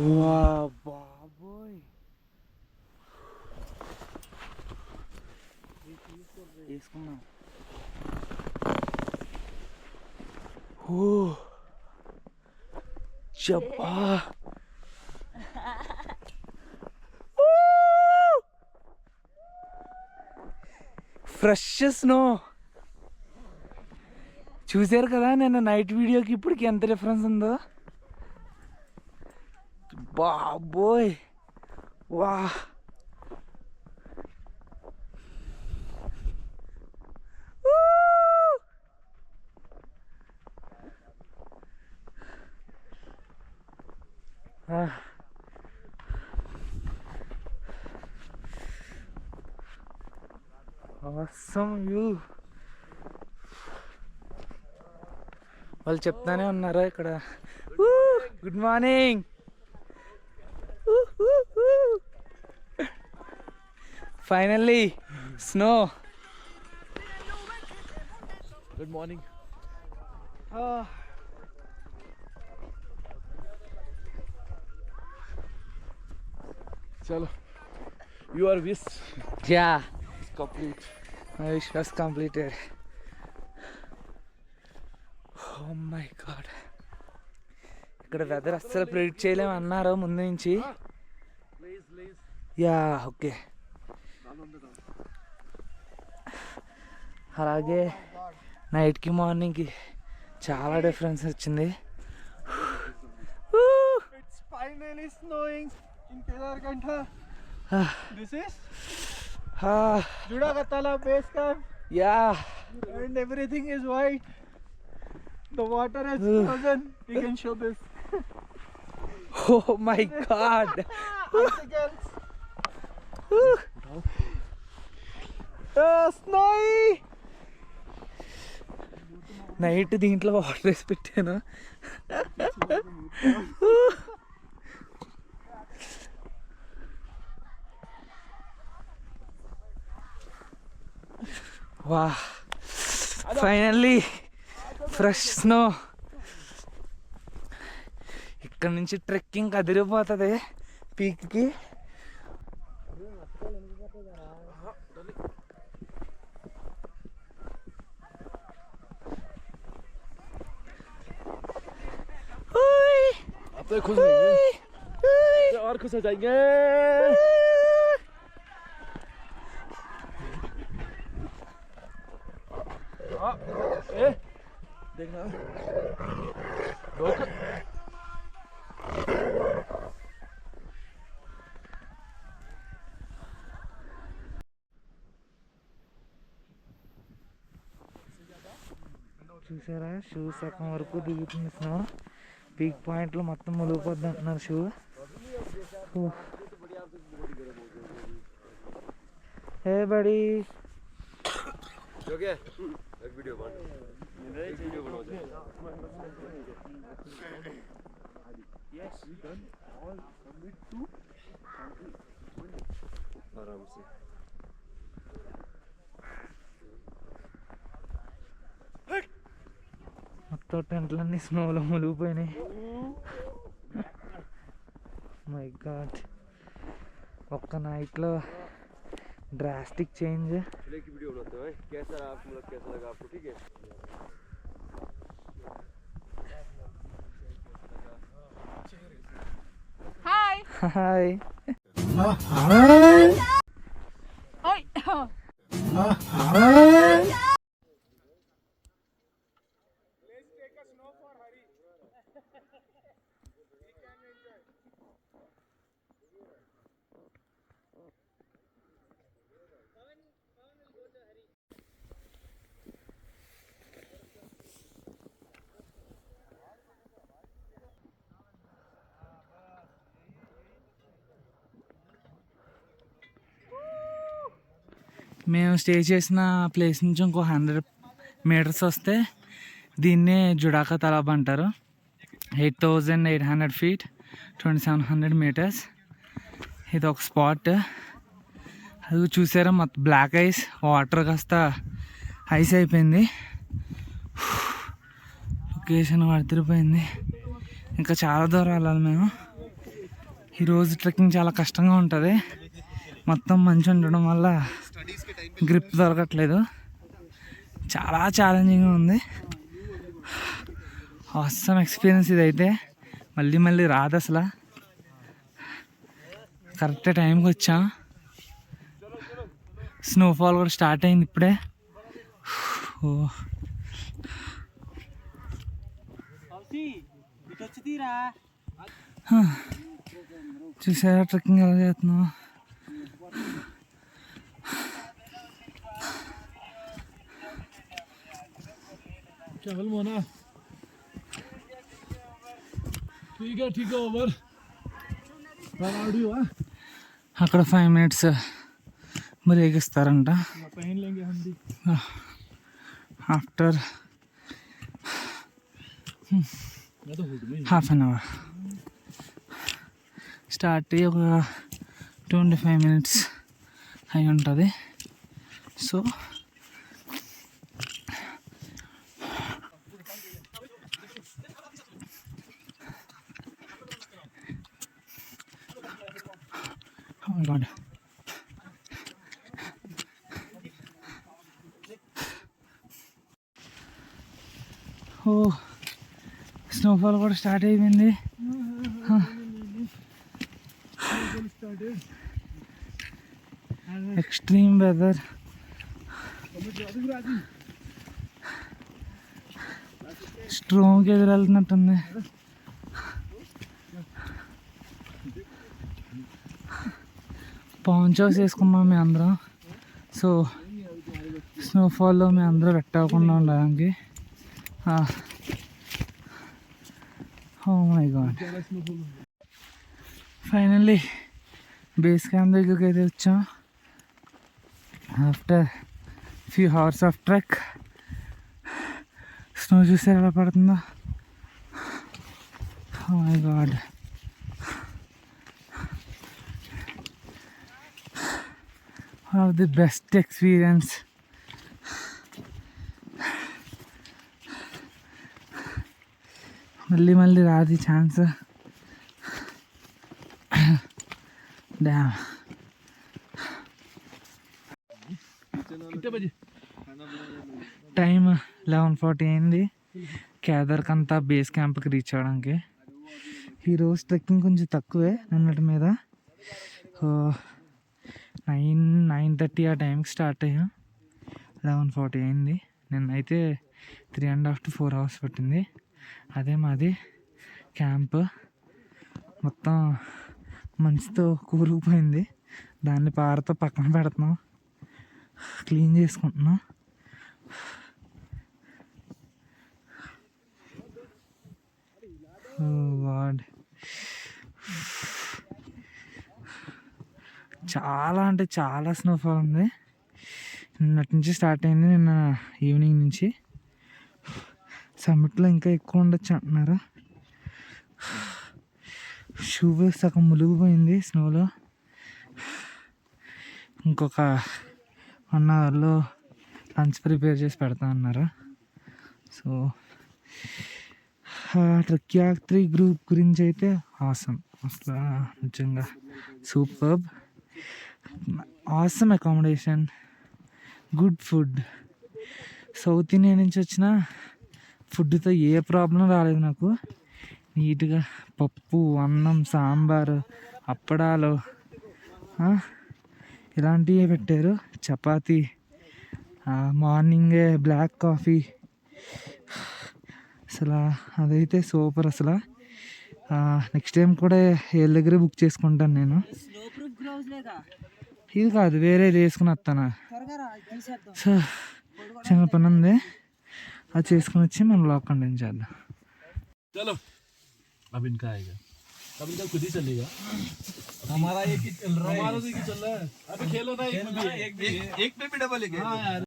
బాబోయ్ వేసుకున్నాం. చెప్పా ఫ్రెష్ స్నో చూసారు కదా నేను నైట్ వీడియోకి ఇప్పటికి ఎంత డిఫరెన్స్ ఉందో. బాబోయ్ వా awesome view. వాళ్ళు చెప్తానే ఉన్నారా ఇక్కడ. Good morning. Finally snow. Good morning. చలో your wish is complete. My wish was completed. Oh my god. ఇక్కడ వెదర్ అస్సలు ప్రిడిక్ట్ చేయలేము అన్నారు ముందు నుంచి. Yeah okay. అలాగే నైట్కి మార్నింగ్కి చాలా డిఫరెన్స్ వచ్చింది. It's finally snowing in Kedarkantha. This is Judakatala base camp. Yeah. And everything is white. The water has frozen. You can show this. Oh my god. Icicles. Snowy. Night దీంట్లో water వేసి పెట్టాను. వా finally fresh snow. ఇక్కడ నుంచి trekking అదిరిపోతుంది పీక్కి. खुश हो जाएंगे और खुश हो जाएंगे. देखना చూసారా షూ సగం వరకు దిగుతుంది స్నో. పీక్ పాయింట్లో మొత్తం మునిగిపోద్ది అంటున్నారు షూ. హే బడీ. మొత్తం టెంట్లన్నీ స్నోలో మునిగిపోయినాయి. మై గాడ్ ఒక్క నైట్లో డ్రాస్టిక్ చేంజ్. హాయ్. మేము స్టే చేసిన ప్లేస్ నుంచి ఇంకో 100 meters వస్తే దీన్నే జుడాకా తలాబ్ అంటారు. 8,800 feet 2,700 meters. ఇది ఒక స్పాట్. అది చూసారా మొత్తం బ్లాక్ ఐస్, వాటర్ కాస్త ఐస్ అయిపోయింది. లొకేషన్ వర్తిరిపోయింది. ఇంకా చాలా దూరం వెళ్ళాలి మేము. ఈరోజు ట్రెక్కింగ్ చాలా కష్టంగా ఉంటుంది. మొత్తం మంచు ఉండడం వల్ల గ్రిప్ దొరకట్లేదు. చాలా ఛాలెంజింగ్గా ఉంది. అవసరం ఎక్స్పీరియన్స్ ఇదైతే మళ్ళీ మళ్ళీ రాదు అసలు. కరెక్ట్ టైంకి వచ్చాం. స్నోఫాల్ కూడా స్టార్ట్ అయింది ఇప్పుడే. ఓ చూసారా ట్రెక్కింగ్ ఎలా చేస్తున్నావు? అక్కడ 5 minutes బ్రేక్ ఇస్తారంట. ఆఫ్టర్ ½ an hour స్టార్ట్ అయ్యి ఒక 25 minutes అయి ఉంటుంది. So oh my god, oh snowfall కూడా స్టార్ట్ అయిపోయింది. Extreme weather. స్ట్రోమ్కి ఎదురెళ్తున్నట్టుంది. పాంచోస్ వేసుకున్నాం మేము అందరం. సో స్నోఫాల్లో మేము అందరం పెట్టకుండా ఉండడానికి. Oh my god, finally base camp దగ్గరికి అయితే వచ్చాం. After few hours of trek. Snow చూస్తే ఎలా పడుతుందో. Oh my god, one of the best experience. మళ్ళీ మళ్ళీ రాదు ఛాన్స్. డ్యామ్ టైం 11:40 అయింది కేదార్కంతా బేస్ క్యాంప్కి రీచ్ అవ్వడానికి. ఈరోజు ట్రెక్కింగ్ కొంచెం తక్కువే నిన్నటి మీద. 9:30 ఆ టైంకి స్టార్ట్ అయ్యాం. 11:40 అయింది. నిన్నైతే 3.5 to 4 hours పట్టింది. అదే మాది క్యాంప్. మొత్తం మంచుతో కూరుకుపోయింది. దాన్ని పారతో పక్కన పెడుతున్నాం, క్లీన్ చేసుకుంటున్నాం. ఓ గాడ్, చాలా అంటే చాలా స్నోఫాల్ ఉంది. నిన్నటి నుంచి స్టార్ట్ అయింది, నిన్న ఈవినింగ్ నుంచి. సమ్మిట్లో ఇంకా ఎక్కువ ఉండొచ్చు అంటున్నారు. షూ సగం మునిగిపోయింది స్నోలో. ఇంకొక 1 hourలో లంచ్ ప్రిపేర్ చేసి పెడతా అన్నారు. సో ట్రెక్ యాత్రి గ్రూప్ గురించి అయితే ఆసమ్, అసలు నిజంగా superb. Awesome accommodation, good food. South India నుంచి వచ్చిన ఫుడ్తో ఏ ప్రాబ్లం రాలేదు నాకు. నీట్గా పప్పు, అన్నం, సాంబారు, అప్పడాలు ఇలాంటివే పెట్టారు. చపాతీ, మార్నింగే బ్లాక్ కాఫీ. అసలు అదైతే సూపర్. అసలు నెక్స్ట్ టైం కూడా వీళ్ళ దగ్గరే బుక్ చేసుకుంటాను నేను. ఇది కాదు, వేరేది వేసుకుని వస్తాను. సో చిన్న పని ఉంది, అది చేసుకుని వచ్చి మనం బ్లాగ్ కంటిన్యూ చేద్దాం. चलो अब इनका आएगा, अब इनका खुद ही चलेगा. हमारा एक ही चल रहा है, हमारा तो एक ही चल रहा है. अबे खेलो ना, एक पे भी डबल है.